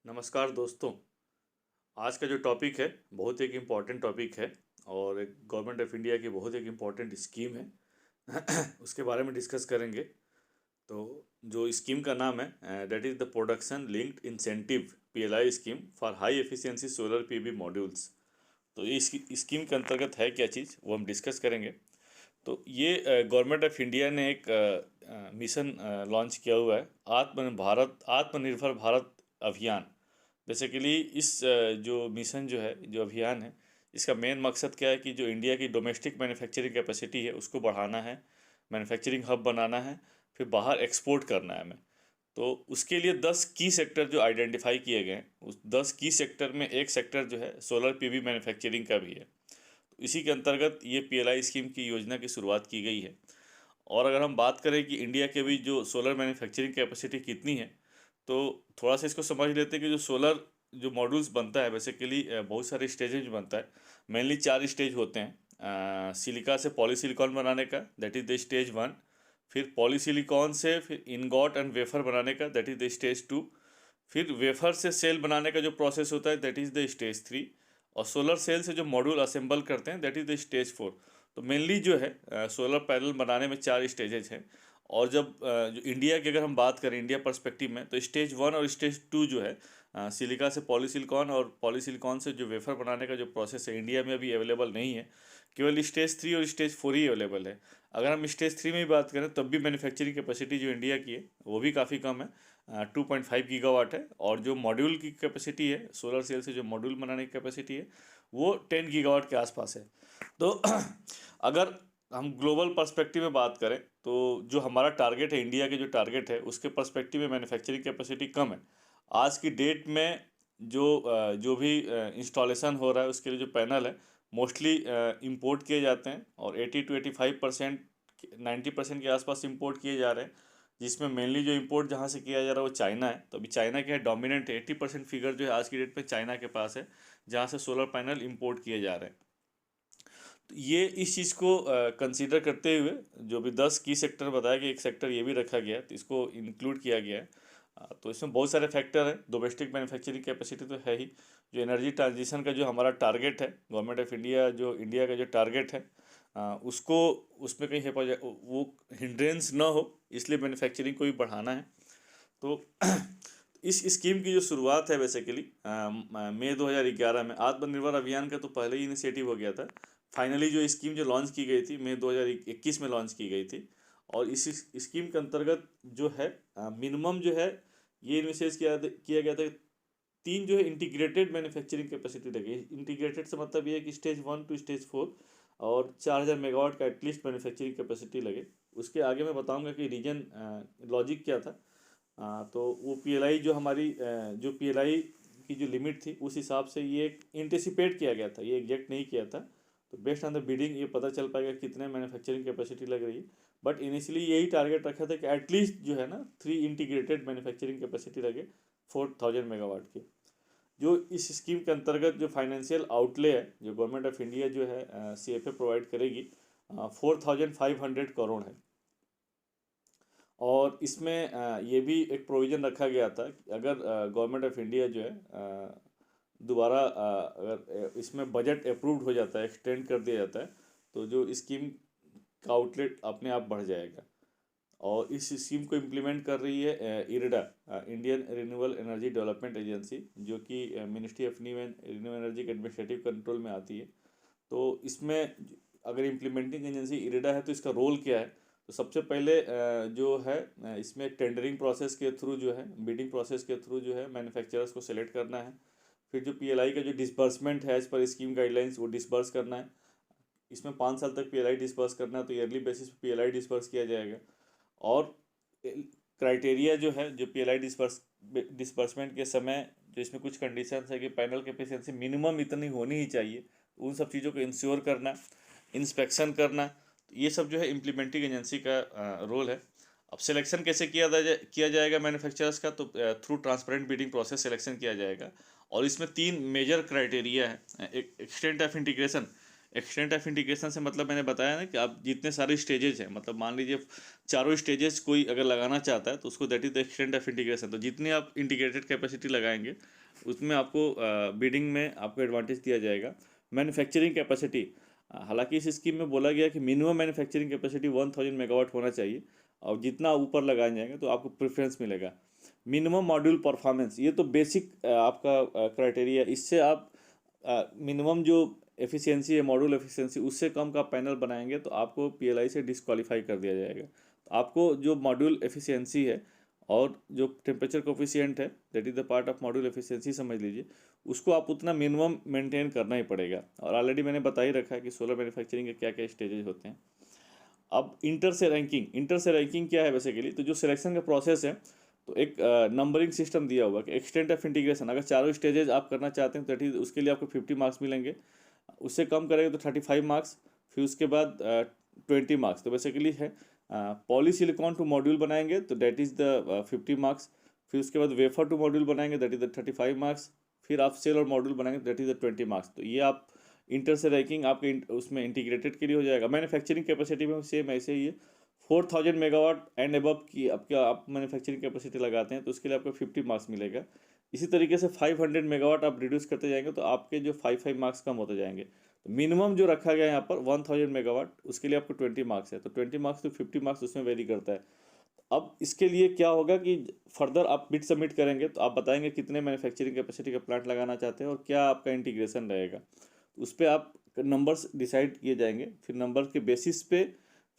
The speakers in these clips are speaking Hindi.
नमस्कार दोस्तों। आज का जो टॉपिक है बहुत एक इम्पॉर्टेंट टॉपिक है और एक गवर्नमेंट ऑफ इंडिया की बहुत एक इम्पॉर्टेंट स्कीम है उसके बारे में डिस्कस करेंगे। तो जो स्कीम का नाम है that is the production linked incentive PLI scheme for high efficiency solar PV modules. तो ये स्कीम के अंतर्गत है क्या चीज़ वो हम डिस्कस करेंगे। तो ये गवर्नमेंट ऑफ इंडिया ने एक मिशन लॉन्च किया हुआ है, आत्मनिर्भर भारत अभियान। बेसिकली इस जो मिशन जो है, जो अभियान है, इसका मेन मकसद क्या है कि जो इंडिया की डोमेस्टिक मैन्युफैक्चरिंग कैपेसिटी है उसको बढ़ाना है, मैन्युफैक्चरिंग हब बनाना है, फिर बाहर एक्सपोर्ट करना है हमें। तो उसके लिए 10 की सेक्टर जो आइडेंटिफाई किए गए हैं, उस 10 की सेक्टर में एक सेक्टर जो है सोलर पीवी मैन्युफैक्चरिंग का भी है। तो इसी के अंतर्गत ये पीएलआई स्कीम की योजना की शुरुआत की गई है। और अगर हम बात करें कि इंडिया के भी जो सोलर मैन्युफैक्चरिंग कैपेसिटी कितनी है, तो थोड़ा सा इसको समझ लेते हैं कि जो सोलर जो मॉड्यूल्स बनता है बेसिकली बहुत सारे स्टेजेज में बनता है। मेनली 4 स्टेज होते हैं। सिलिका से पॉलीसिलिकॉन बनाने का, दैट इज़ द स्टेज 1। फिर पॉलीसिलिकॉन से फिर इनगॉट एंड वेफर बनाने का, दैट इज़ द स्टेज 2। फिर वेफर से सेल बनाने का जो प्रोसेस होता है दैट इज़ द स्टेज 3। और सोलर सेल से जो मॉड्यूल असेंबल करते हैं दैट इज़ द स्टेज 4। तो मेनली जो है सोलर पैनल बनाने में 4 स्टेजेज हैं। और जब जो इंडिया की अगर हम बात करें इंडिया पर्सपेक्टिव में, तो स्टेज 1 और स्टेज 2 जो है सिलिका से पॉलीसिलिकॉन और पॉलीसिलिकॉन से जो वेफर बनाने का जो प्रोसेस है इंडिया में अभी अवेलेबल नहीं है। केवल स्टेज 3 और स्टेज 4 ही अवेलेबल है। अगर हम स्टेज 3 में भी बात करें तब भी मैन्युफैक्चरिंग कैपेसिटी जो इंडिया की है वो भी काफ़ी कम है, 2.5 गीगावाट है। और जो मॉड्यूल की कैपेसिटी है, सोलर सेल से जो मॉड्यूल बनाने की कैपेसिटी है, वो 10 गीगावाट के आसपास है। तो अगर हम ग्लोबल पर्सपेक्टिव में बात करें तो जो हमारा टारगेट है, इंडिया के जो टारगेट है उसके पर्सपेक्टिव में मैन्युफैक्चरिंग कैपेसिटी कम है। आज की डेट में जो भी इंस्टॉलेशन हो रहा है उसके लिए जो पैनल है मोस्टली इंपोर्ट किए जाते हैं, और 80 to 85%, 90% के आसपास इंपोर्ट किए जा रहे हैं। जिसमें मेनली जो इंपोर्ट जहाँ से किया जा रहा है वो चाइना है। तो अभी चाइना के डोमिनेंट है, 80% फिगर जो है आज की डेट पे चाइना के पास है, जहाँ से सोलर पैनल इंपोर्ट किए जा रहे हैं। तो ये इस चीज़ को कंसीडर करते हुए जो भी 10 की सेक्टर बताया कि एक सेक्टर ये भी रखा गया है, तो इसको इंक्लूड किया गया है। तो इसमें बहुत सारे फैक्टर हैं। डोमेस्टिक मैन्युफैक्चरिंग कैपेसिटी तो है ही, जो एनर्जी ट्रांजिशन का जो हमारा टारगेट है, गवर्नमेंट ऑफ इंडिया जो इंडिया का जो टारगेट है, उसको उसमें कहीं वो हिंड्रेंस ना हो, इसलिए मैन्युफैक्चरिंग को भी बढ़ाना है। तो इस स्कीम की जो शुरुआत है बेसिकली मई 2011 में, आत्मनिर्भर अभियान का तो पहले ही इनिशिएटिव हो गया था। फाइनली जो स्कीम जो लॉन्च की गई थी मई 2021 में लॉन्च की गई थी। और इस स्कीम के अंतर्गत जो है मिनिमम जो है ये इनिशिएट किया गया था, 3 जो है इंटीग्रेटेड मैन्युफैक्चरिंग कैपेसिटी लगी। इंटीग्रेटेड से मतलब ये है कि स्टेज 1 टू स्टेज 4 और 4000 मेगावाट का एटलीस्ट मैन्युफैक्चरिंग कैपेसिटी लगे। उसके आगे मैं बताऊंगा कि रीजन लॉजिक क्या था। तो वो पीएलआई जो हमारी जो पीएलआई की जो लिमिट थी उस हिसाब से ये एंटिसिपेट किया गया था, ये एग्जैक्ट नहीं किया था। तो बेस्ड ऑन द बिडिंग ये पता चल पाएगा कितने मैन्युफैक्चरिंग कैपेसिटी लग रही है। बट इनिशियली यही टारगेट रखा था कि एटलीस्ट जो है ना 3 इंटीग्रेटेड मैन्युफैक्चरिंग कैपेसिटी लगे 4000 मेगावाट की। जो इस स्कीम के अंतर्गत जो फाइनेंशियल आउटले है जो गवर्नमेंट ऑफ इंडिया जो है सीएफए प्रोवाइड करेगी, 4500 करोड़ है। और इसमें ये भी एक प्रोविज़न रखा गया था कि अगर गवर्नमेंट ऑफ इंडिया जो है दोबारा अगर इसमें बजट अप्रूव्ड हो जाता है, एक्सटेंड कर दिया जाता है, तो जो स्कीम का आउटलेट अपने आप बढ़ जाएगा। और इस स्कीम को इम्प्लीमेंट कर रही है IRDA, Indian renewable energy development agency, जो कि ministry of new and renew energy के एडमिनिस्ट्रेटिव कंट्रोल में आती है। तो इसमें अगर इम्प्लीमेंटिंग एजेंसी इरेडा है तो इसका रोल क्या है। तो सबसे पहले जो है इसमें टेंडरिंग प्रोसेस के थ्रू जो है, बिडिंग प्रोसेस के थ्रू जो है मैन्युफैक्चरर्स को सेलेक्ट करना है। फिर जो पीएलआई का जो डिसबर्समेंट है एज पर स्कीम गाइडलाइंस वो डिसबर्स करना है। इसमें 5 साल तक पीएलआई डिसबर्स करना है, तो ईयरली बेसिस पे पीएलआई डिसबर्स किया जाएगा। और क्राइटेरिया जो है जो पीएलआई डिसबर्समेंट के समय जो इसमें कुछ कंडीशंस है कि पैनल कैपेसिटी मिनिमम इतनी होनी ही चाहिए, उन सब चीज़ों को इंश्योर करना, इंस्पेक्शन करना। तो ये सब जो है इम्प्लीमेंटिंग एजेंसी का रोल है। अब सिलेक्शन कैसे किया जाएगा मैन्युफैक्चरर्स का, तो through transparent bidding process selection किया जाएगा। और इसमें 3 मेजर क्राइटेरिया है। एक extent of integration, extent of integration से मतलब मैंने बताया ना कि आप जितने सारे स्टेजेस हैं, मतलब मान लीजिए चारों स्टेजेस कोई अगर लगाना चाहता है तो उसको that is the extent of integration. तो जितनी आप इंटीग्रेटेड कैपेसिटी लगाएंगे उसमें आपको बिडिंग में आपको एडवांटेज दिया जाएगा। मैन्युफैक्चरिंग कैपेसिटी, हालांकि इस स्कीम में बोला गया कि मिनिमम मैन्युफैक्चरिंग कैपेसिटी 1000 मेगावाट होना चाहिए, और जितना ऊपर लगाए जाएंगे तो आपको प्रेफरेंस मिलेगा। मिनिमम मॉड्यूल परफॉर्मेंस, ये तो बेसिक आपका क्राइटेरिया, इससे आप मिनिमम जो एफिशिएंसी है, मॉड्यूल एफिशिएंसी, उससे कम का पैनल बनाएंगे तो आपको पीएलआई से डिस्क्वालीफाई कर दिया जाएगा। तो आपको जो मॉड्यूल एफिशिएंसी है और जो टेम्परेचर कोफिशिएंट है, that is the part of module efficiency समझ लीजिए, उसको आप उतना मिनिमम मेंटेन करना ही पड़ेगा। और ऑलरेडी मैंने बता ही रखा है कि सोलर मैन्युफैक्चरिंग के क्या क्या स्टेजेस होते हैं। अब इंटर से रैंकिंग, इंटर से रैंकिंग क्या है बेसिकली, तो जो सिलेक्शन का प्रोसेस है, तो एक नंबरिंग सिस्टम दिया हुआ कि एक्सटेंट ऑफ इंटीग्रेशन, अगर चारों स्टेजेस आप करना चाहते हैं तो दैट इज उसके लिए आपको 50 मार्क्स मिलेंगे, उससे कम करेंगे तो 35 मार्क्स, फिर उसके बाद 20 मार्क्स। तो बेसिकली है पॉलीसिलिकॉन टू मॉड्यूल बनाएंगे तो दैट इज़ द 50 मार्क्स, फिर उसके बाद वेफर टू मॉड्यूल बनाएंगे दैट इज़ द 35 मार्क्स, फिर आप सेल और मॉड्यूल बनाएंगे दैट इज़ द 20 मार्क्स। तो ये आप इंटर से रैंकिंग आपके उसमें इंटीग्रेटेड के लिए हो जाएगा। मैन्युफैक्चरिंग कैपेसिटी में सेम ऐसे ही है, 4000 मेगावाट एंड अबव की आपका आप मैन्युफैक्चरिंग कैपेसिटी लगाते हैं तो उसके लिए आपको 50 मार्क्स मिलेगा। इसी तरीके से 500 मेगावाट आप रिड्यूस करते जाएंगे तो आपके जो 5 मार्क्स कम होते जाएंगे। तो मिनिमम जो रखा गया है यहाँ पर 1000 मेगावाट, उसके लिए आपको 20 मार्क्स है, तो 20 मार्क्स तो 50 मार्क्स उसमें वेरी करता है। अब इसके लिए क्या होगा कि फर्दर आप बिड सबमिट करेंगे तो आप बताएंगे कितने मैन्युफैक्चरिंग कैपेसिटी का प्लांट लगाना चाहते हैं और क्या आपका इंटीग्रेशन रहेगा, तो उस पर आप नंबर्स डिसाइड किए जाएंगे, फिर नंबर के बेसिस पे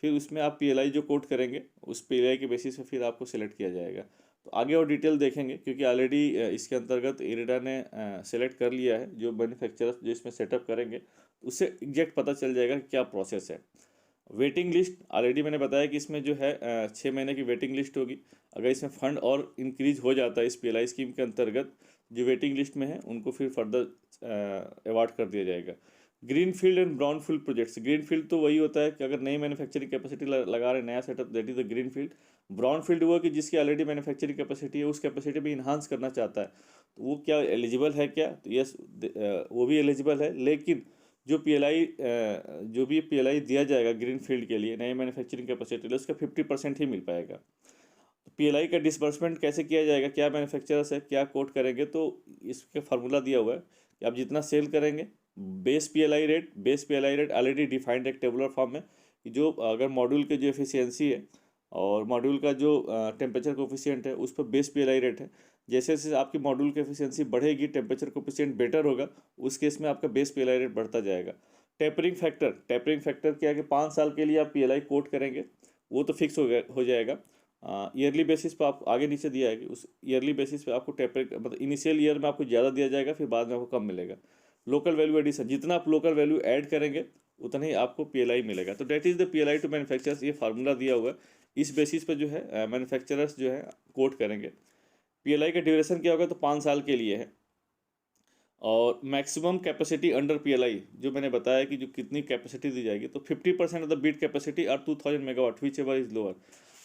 फिर उसमें आप पीएलआई जो कोट करेंगे उस पीएलआई के बेसिस पे फिर आपको सेलेक्ट किया जाएगा। तो आगे और डिटेल देखेंगे क्योंकि ऑलरेडी इसके अंतर्गत इरेडा ने सेलेक्ट कर लिया है जो मैन्युफैक्चरर्स जो इसमें सेटअप करेंगे, उससे एग्जैक्ट पता चल जाएगा कि क्या प्रोसेस है। वेटिंग लिस्ट ऑलरेडी मैंने बताया कि इसमें जो है 6 महीने की वेटिंग लिस्ट होगी। अगर इसमें फंड और इंक्रीज हो जाता है इस पीएलआई स्कीम के अंतर्गत, जो वेटिंग लिस्ट में है उनको फिर फर्दर अवार्ड कर दिया जाएगा। Green field and brown field projects, green field तो वही होता है कि अगर नई मैन्युफैक्चरिंग कैपेसिटी लगा रहे नया setup, that is the green field. Brown field हुआ कि जिसकी ऑलरेडी मैन्युफैक्चरिंग कैपेसिटी है उस कैपेसिटी में इन्हांस करना चाहता है, तो वो क्या एलिजिबल है क्या, तो यस वो भी एलिजिबल है, लेकिन जो पीएलआई जो भी पीएलआई दिया जाएगा ग्रीन फील्ड के लिए नए मैन्युफैक्चरिंग कैपेसिटी लिए उसका 50% ही मिल पाएगा। तो पीएलआई का डिसबर्समेंट कैसे किया जाएगा, क्या मैन्युफैक्चरर्स है क्या कोट करेंगे, तो इसके फार्मूला दिया हुआ है कि आप जितना सेल करेंगे base PLI rate already defined एक टेबुलर फॉर्म में, कि जो अगर मॉड्यूल के जो एफिशिएंसी है और मॉड्यूल का जो टेम्परेचर कोफिशिएंट है उस पर बेस पीएलआई रेट है। जैसे जैसे आपकी मॉड्यूल की एफिशिएंसी बढ़ेगी, टेम्परेचर कोफिशिएंट बेटर होगा, उस केस में आपका बेस पीएलआई रेट बढ़ता जाएगा। टेपरिंग फैक्टर क्या है कि 5 साल के लिए आप पीएलआई कोट करेंगे, वो तो फिक्स हो जाएगा। ईयरली बेसिस पे आप आगे नीचे दिया है कि उस ईयरली बेसिस पे आपको टेपरिंग मतलब इनिशियल ईयर में आपको ज़्यादा दिया जाएगा, फिर बाद में आपको कम मिलेगा। लोकल वैल्यू एडिशन, जितना आप लोकल वैल्यू ऐड करेंगे उतना ही आपको पीएलआई मिलेगा। तो that is the PLI to manufacturers, ये फार्मूला दिया हुआ है, इस बेसिस पे जो है मैन्युफैक्चरर्स जो है कोट करेंगे। पीएलआई का ड्यूरेशन क्या होगा, तो 5 साल के लिए है। और मैक्सिमम कैपेसिटी अंडर पीएलआई जो मैंने बताया कि जो कितनी कैपेसिटी दी जाएगी, तो 50% off the bid capacity are 2000 megawatt whichever is lower.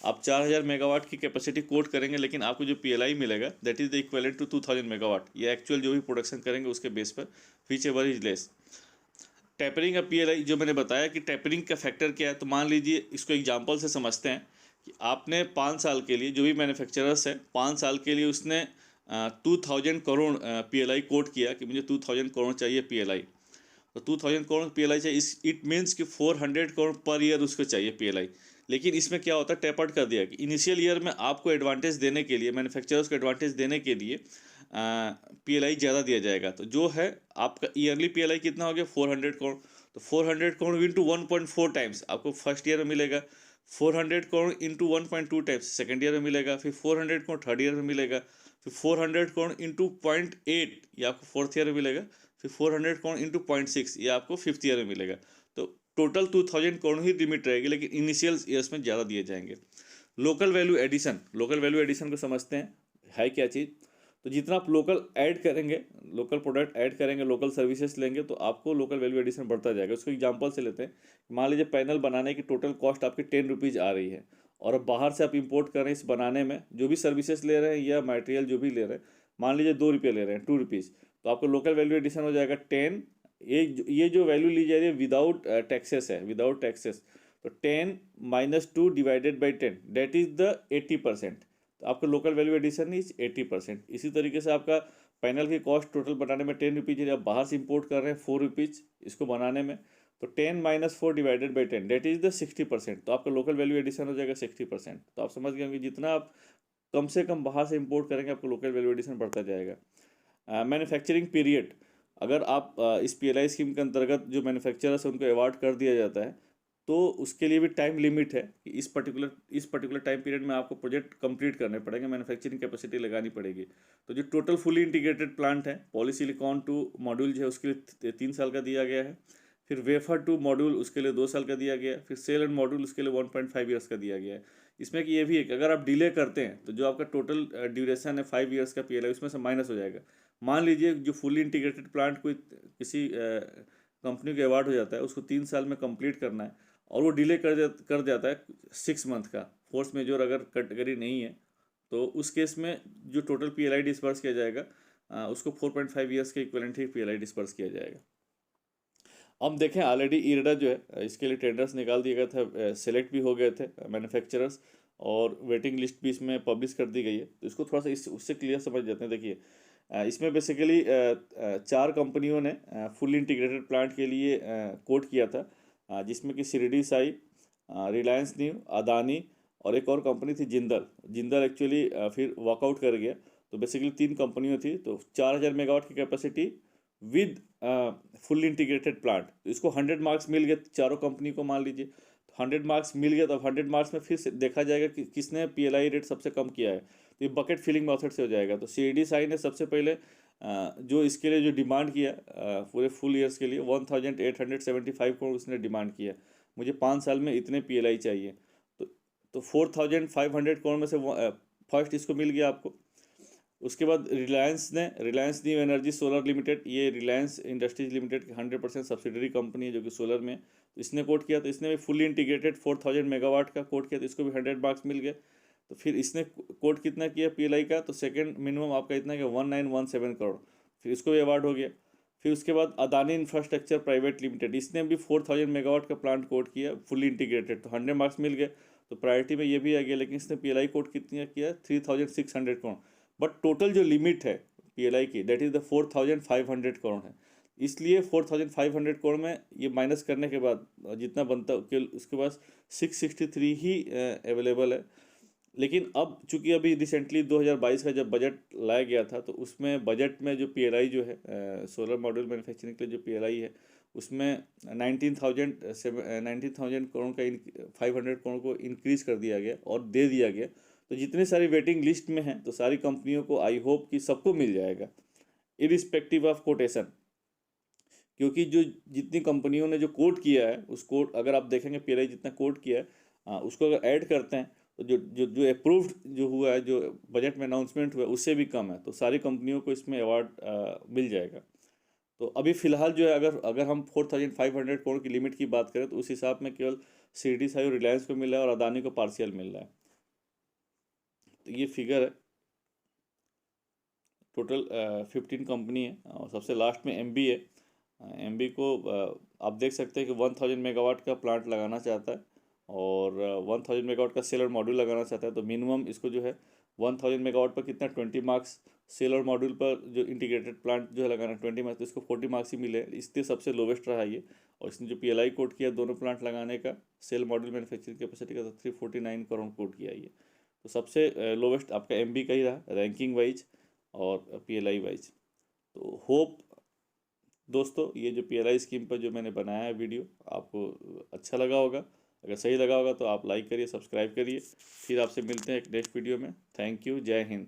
आप 4000 मेगावाट की कैपेसिटी कोट करेंगे लेकिन आपको जो पीएलआई मिलेगा that is the equivalent to 2000 megawatt, ये एक्चुअल जो भी प्रोडक्शन करेंगे उसके बेस पर whichever is less. Tapering का पीएलआई जो मैंने बताया कि टेपरिंग का फैक्टर क्या है, तो मान लीजिए इसको एग्जांपल से समझते हैं कि आपने 5 साल के लिए जो भी मैन्युफैक्चरर्स है 5 साल के लिए उसने 2000 करोड़ पीएलआई कोट किया कि मुझे 2000 करोड़ चाहिए पीएलआई, तो 2000 करोड़ पीएलआई चाहिए, इस इट मीन्स कि 400 करोड़ पर ईयर उसको चाहिए पीएलआई। लेकिन इसमें क्या होता है, टेपर्ड कर दिया कि इनिशियल ईयर में आपको एडवांटेज देने के लिए, मैन्युफैक्चरर्स को एडवांटेज देने के लिए पीएलआई ज़्यादा दिया जाएगा। तो जो है आपका ईयरली पीएलआई कितना हो गया 400 करोड़, तो 400 करोड़ इंटू 1.4 टाइम्स आपको फर्स्ट ईयर में मिलेगा, 400 crore into 1.2 times second year में मिलेगा, फिर 400 करोड़ थर्ड ईयर में मिलेगा, फिर 400 करोड़ इंटू 0.8 ये आपको फोर्थ ईयर में मिलेगा, फिर 400 करोड़ इंटू 0.6 ये आपको फिफ्थ ईयर में मिलेगा। तो टोटल 2000 करोड़ ही लिमिट रहेगी, लेकिन इनिशियल ईयर्स में ज़्यादा दिए जाएंगे। लोकल वैल्यू एडिशन को समझते हैं है क्या चीज़, तो जितना आप लोकल ऐड करेंगे, लोकल प्रोडक्ट ऐड करेंगे, लोकल सर्विसेज लेंगे, तो आपको लोकल वैल्यू एडिशन बढ़ता जाएगा। उसको एग्जांपल से लेते हैं, मान लीजिए पैनल बनाने की टोटल कॉस्ट आपकी 10 रुपीज़ आ रही है, और अब बाहर से आप इंपोर्ट कर रहे हैं इस बनाने में जो भी सर्विसेज ले रहे हैं या मटेरियल जो भी ले रहे हैं, मान लीजिए 2 रुपये ले रहे हैं, 2 रुपीज़, तो आपको लोकल वैल्यू एडिशन हो जाएगा 10 ये जो वैल्यू ली जा रही है विदाउट टैक्सेस है, विदाउट टैक्सेस। तो 10 - 2 divided by 10 that is the 80%। तो आपका लोकल वैल्यू एडिशन इज 80%। इसी तरीके से आपका पैनल की कॉस्ट टोटल बनाने में 10 रुपीज़ है, आप बाहर से इंपोर्ट कर रहे हैं 4 रुपीज़ इसको बनाने में, तो 10 - 4 divided by 10 that is the 60%। तो आपका लोकल वैल्यू एडिशन हो जाएगा 60%। तो आप समझ गए होंगे जितना आप कम से कम बाहर से इंपोर्ट करेंगे आपका लोकल वैल्यू एडिशन बढ़ता जाएगा। मैन्युफैक्चरिंग पीरियड, अगर आप इस PLI स्कीम के अंतर्गत जो मैन्युफैक्चरर्स है उनको अवार्ड कर दिया जाता है, तो उसके लिए भी टाइम लिमिट है कि इस पर्टिकुलर टाइम पीरियड में आपको प्रोजेक्ट कंप्लीट करने पड़ेंगे, मैन्युफैक्चरिंग कैपेसिटी लगानी पड़ेगी। तो जो टोटल फुली इंटीग्रेटेड प्लांट है, पॉलीसिलिकॉन टू मॉड्यूल जो है उसके लिए 3 साल का दिया गया है, फिर वेफर टू मॉड्यूल उसके लिए 2 साल का दिया गया है, फिर सेल एंड मॉड्यूल उसके लिए 1.5 ईयर्स का दिया गया है। इसमें कि ये भी है कि अगर आप डिले करते हैं तो जो आपका टोटल ड्यूरेशन है 5 ईयर्स का PLI उसमें से माइनस हो जाएगा। मान लीजिए जो फुली इंटीग्रेटेड प्लांट कोई किसी कंपनी को अवार्ड हो जाता है, उसको 3 साल में कंप्लीट करना है और वो डिले कर जाता है 6 मंथ का, फोर्स मेजोर अगर कैटेगरी नहीं है, तो उस केस में जो टोटल PLI डिस्पर्स किया जाएगा उसको 4.5 ईयर्स के इक्वलेंट ही PLI डिस्पर्स किया जाएगा। अब देखें ऑलरेडी इरडा जो है इसके लिए टेंडर्स निकाल दिए गए थे, सेलेक्ट भी हो गए थे मैन्युफैक्चरर्स, और वेटिंग लिस्ट भी इसमें पब्लिश कर दी गई है। तो इसको थोड़ा सा उससे क्लियर समझ जाते हैं। देखिए इसमें बेसिकली 4 कंपनियों ने फुल इंटीग्रेटेड प्लांट के लिए कोट किया था, जिसमें कि शिरडी साई, रिलायंस न्यू, अदानी और एक और कंपनी थी जिंदल एक्चुअली फिर वॉकआउट कर गया। तो बेसिकली 3 कंपनियों थी, तो 4000 मेगावाट की capacity with full integrated plant. तो इसको 100 मार्क्स मिल गए चारों कंपनी को, मान लीजिए तो 100 मार्क्स मिल गया। तो 100 मार्क्स में फिर से देखा जाएगा कि किसने PLI रेट सबसे कम किया है, तो ये बकेट फिलिंग मेथड से हो जाएगा। तो शिरडी साई ने सबसे पहले जो इसके लिए जो डिमांड किया पूरे फुल ईयर्स के लिए 1875 करोड़ उसने डिमांड किया, मुझे 5 साल में इतने PLI चाहिए। तो 4500 करोड़ में से फर्स्ट इसको मिल गया आपको। उसके बाद Reliance new energy solar limited, ये रिलायंस इंडस्ट्रीज लिमिटेड की 100% सब्सिडरी कंपनी है जो कि सोलर में, तो इसने कोट किया। तो इसने भी फुली इंटीग्रेटेड 4000 मेगावाट का कोट किया, तो इसको भी 100 मार्क्स मिल गए। तो फिर इसने कोट कितना किया PLI का, तो सेकंड मिनिमम आपका इतना कि 1917 करोड़, फिर इसको भी अवार्ड हो गया। फिर उसके बाद अदानी इंफ्रास्ट्रक्चर प्राइवेट लिमिटेड, इसने भी 4000 मेगावाट का प्लांट कोट किया फुली इंटीग्रेटेड, तो 100 मार्क्स मिल गए। तो प्रायोरिटी में ये भी आ गया, लेकिन इसने PLI कोट कितना किया 3600 करोड़। बट टोटल जो लिमिट है PLI की दैट इज़ द 4500 करोड़ है। इसलिए 4500 करोड़ में ये माइनस करने के बाद जितना बनता है उसके पास 663 ही अवेलेबल है। लेकिन अब चूंकि अभी रिसेंटली 2022 का जब बजट लाया गया था, तो उसमें बजट में जो PLI जो है सोलर मॉड्यूल मैन्युफैक्चरिंग के लिए जो PLI है उसमें 19,000 करोड़ का 500 करोड़ को इंक्रीज कर दिया गया और दे दिया गया। तो जितने सारी वेटिंग लिस्ट में हैं तो सारी कंपनियों को आई होप कि सबको मिल जाएगा इरिस्पेक्टिव ऑफ कोटेशन, क्योंकि जो जितनी कंपनियों ने जो कोट किया है उस कोट अगर आप देखेंगे PLI जितना कोट किया है उसको अगर ऐड करते हैं तो जो जो जो अप्रूव्ड जो हुआ है, जो बजट में अनाउंसमेंट हुआ है उससे भी कम है, तो सारी कंपनियों को इसमें अवार्ड मिल जाएगा। तो अभी फ़िलहाल जो है अगर हम 4500 करोड़ की लिमिट की बात करें तो उस हिसाब में केवल शिरडी साई और रिलायंस को मिल रहा है और अदानी को पार्शियल मिल रहा है। तो ये फिगर है, टोटल 15 कंपनी है और सबसे लास्ट में MB है। MB को आप देख सकते हैं कि 1000 मेगावाट का प्लांट लगाना चाहता है और 1000 मेगावाट का सेलर मॉड्यूल लगाना चाहता है। तो मिनिमम इसको जो है 1000 मेगावाट पर कितना 20 मार्क्स, सेलर मॉड्यूल पर जो इंटीग्रेटेड प्लांट जो है लगाना 20 मार्क्स, तो इसको 40 मार्क्स ही मिले, इसलिए सबसे लोवेस्ट रहा ये। और इसने जो PLI कोट किया दोनों प्लांट लगाने का सेल मॉड्यूल मैन्युफैक्चरिंग कैपेसिटी का, तो 349 करोड़ कोट किया ये। तो सबसे लोवेस्ट आपका MB का ही रहा रैंकिंग वाइज और PLI वाइज। तो होप दोस्तों ये जो PLI स्कीम पर जो मैंने बनाया है वीडियो आपको अच्छा लगा होगा। अगर सही लगा होगा तो आप लाइक करिए, सब्सक्राइब करिए। फिर आपसे मिलते हैं एक नेक्स्ट वीडियो में। थैंक यू, जय हिंद।